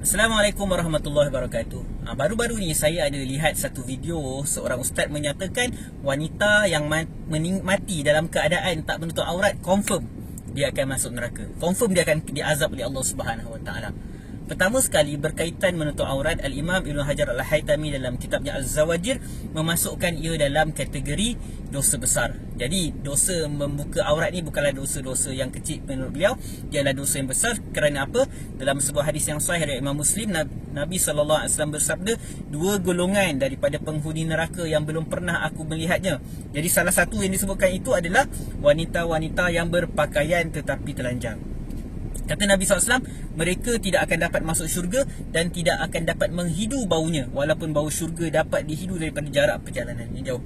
Assalamualaikum warahmatullahi wabarakatuh. Baru-baru ni saya ada lihat satu video seorang ustaz menyatakan wanita yang mati dalam keadaan tak menutup aurat, confirm dia akan masuk neraka. Confirm dia akan diazab oleh Allah Subhanahu Wa Taala. Pertama sekali berkaitan menutup aurat, Al-Imam Ibn Hajar Al-Haytami dalam kitabnya Az-Zawajir memasukkan ia dalam kategori dosa besar. Jadi dosa membuka aurat ni bukanlah dosa-dosa yang kecil menurut beliau, dia adalah dosa yang besar. Kerana apa? Dalam sebuah hadis yang sahih dari Imam Muslim, Nabi SAW bersabda, dua golongan daripada penghuni neraka yang belum pernah aku melihatnya. Jadi salah satu yang disebutkan itu adalah wanita-wanita yang berpakaian tetapi telanjang. Kata Nabi SAW, mereka tidak akan dapat masuk syurga dan tidak akan dapat menghidu baunya, walaupun bau syurga dapat dihidu daripada jarak perjalanan yang jauh.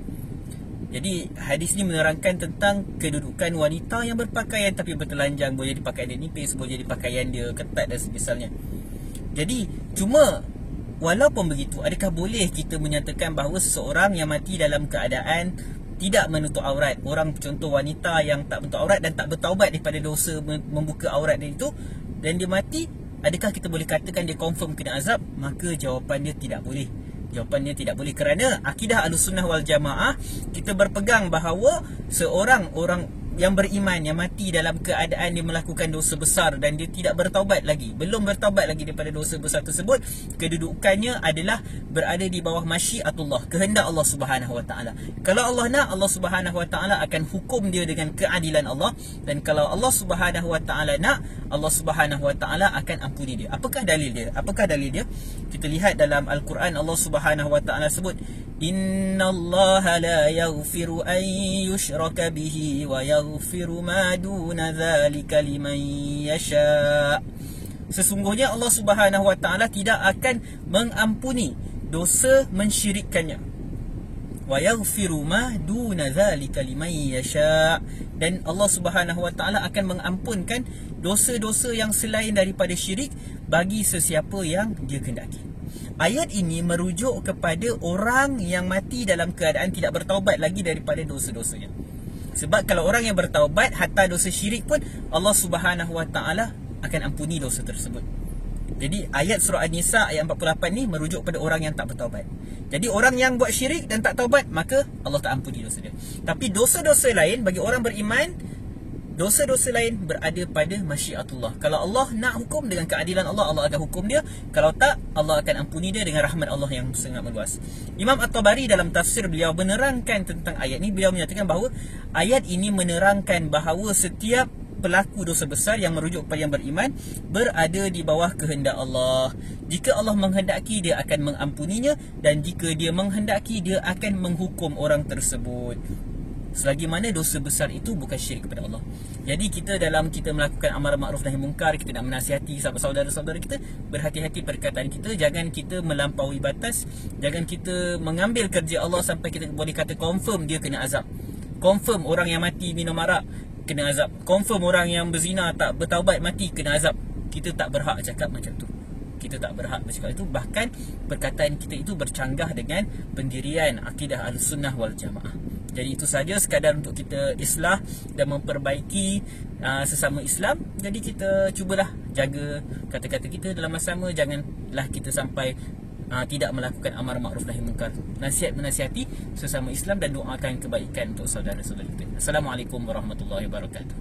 Jadi hadis ni menerangkan tentang kedudukan wanita yang berpakaian tapi bertelanjang. Boleh jadi pakaian dia nipis, boleh jadi pakaian dia ketat dan semisalnya. Jadi cuma walaupun begitu, adakah boleh kita menyatakan bahawa seseorang yang mati dalam keadaan tidak menutup aurat, orang contoh wanita yang tak menutup aurat dan tak bertaubat daripada dosa membuka aurat dia itu, dan dia mati, adakah kita boleh katakan dia confirm kena azab? Maka jawapannya tidak boleh. Jawapannya tidak boleh, kerana akidah Ahlussunnah wal Jamaah, kita berpegang bahawa seorang orang yang beriman yang mati dalam keadaan dia melakukan dosa besar dan dia tidak bertaubat lagi, belum bertaubat lagi daripada dosa besar tersebut, kedudukannya adalah berada di bawah masyiatullah, kehendak Allah Subhanahu Wa Taala. Kalau Allah nak, Allah Subhanahu Wa Taala akan hukum dia dengan keadilan Allah, dan kalau Allah Subhanahu Wa Taala nak, Allah Subhanahu Wa Taala akan ampuni dia. Apakah dalil dia? Apakah dalil dia? Kita lihat dalam Al-Quran, Allah Subhanahu Wa Taala sebut, Innallaha la yaghfiru an yushraka bihi wa yaghfiru ma duna dzalika liman yasha. Sesungguhnya Allah Subhanahu Wa Taala tidak akan mengampuni dosa mensyirikkannya. Wa yaghfiru ma duna dzalika liman yasha. Dan Allah Subhanahu Wa Taala akan mengampunkan dosa-dosa yang selain daripada syirik bagi sesiapa yang dia kehendaki. Ayat ini merujuk kepada orang yang mati dalam keadaan tidak bertaubat lagi daripada dosa-dosanya. Sebab kalau orang yang bertaubat hatta dosa syirik pun, Allah Subhanahu Wa Taala akan ampuni dosa tersebut. Jadi ayat surah An-Nisa ayat 48 ni merujuk pada orang yang tak bertaubat. Jadi orang yang buat syirik dan tak taubat, maka Allah tak ampuni dosa dia. Tapi dosa-dosa lain bagi orang beriman, dosa-dosa lain berada pada masyiatullah. Kalau Allah nak hukum dengan keadilan Allah, Allah akan hukum dia. Kalau tak, Allah akan ampuni dia dengan rahmat Allah yang sangat meluas. Imam At-Tabari dalam tafsir beliau menerangkan tentang ayat ini. Beliau menyatakan bahawa ayat ini menerangkan bahawa setiap pelaku dosa besar yang merujuk kepada yang beriman berada di bawah kehendak Allah. Jika Allah menghendaki, dia akan mengampuninya, dan jika dia menghendaki, dia akan menghukum orang tersebut, selagi mana dosa besar itu bukan syirik kepada Allah. Jadi kita dalam kita melakukan amar ma'ruf nahi mungkar, kita nak menasihati saudara-saudara kita, berhati-hati perkataan kita. Jangan kita melampaui batas. Jangan kita mengambil kerja Allah sampai kita boleh kata confirm dia kena azab. Confirm orang yang mati minum arak kena azab. Confirm orang yang berzina tak bertaubat mati kena azab. Kita tak berhak cakap macam tu. Kita tak berhak bercakap itu. Bahkan perkataan kita itu bercanggah dengan pendirian akidah Ahlussunnah wal Jamaah. Jadi itu saja sekadar untuk kita islah dan memperbaiki sesama Islam. Jadi kita cubalah jaga kata-kata kita dalam masa sama. Janganlah kita sampai tidak melakukan amar ma'ruf nahi munkar. Menasihati sesama Islam dan doakan kebaikan untuk saudara-saudara kita. Assalamualaikum warahmatullahi wabarakatuh.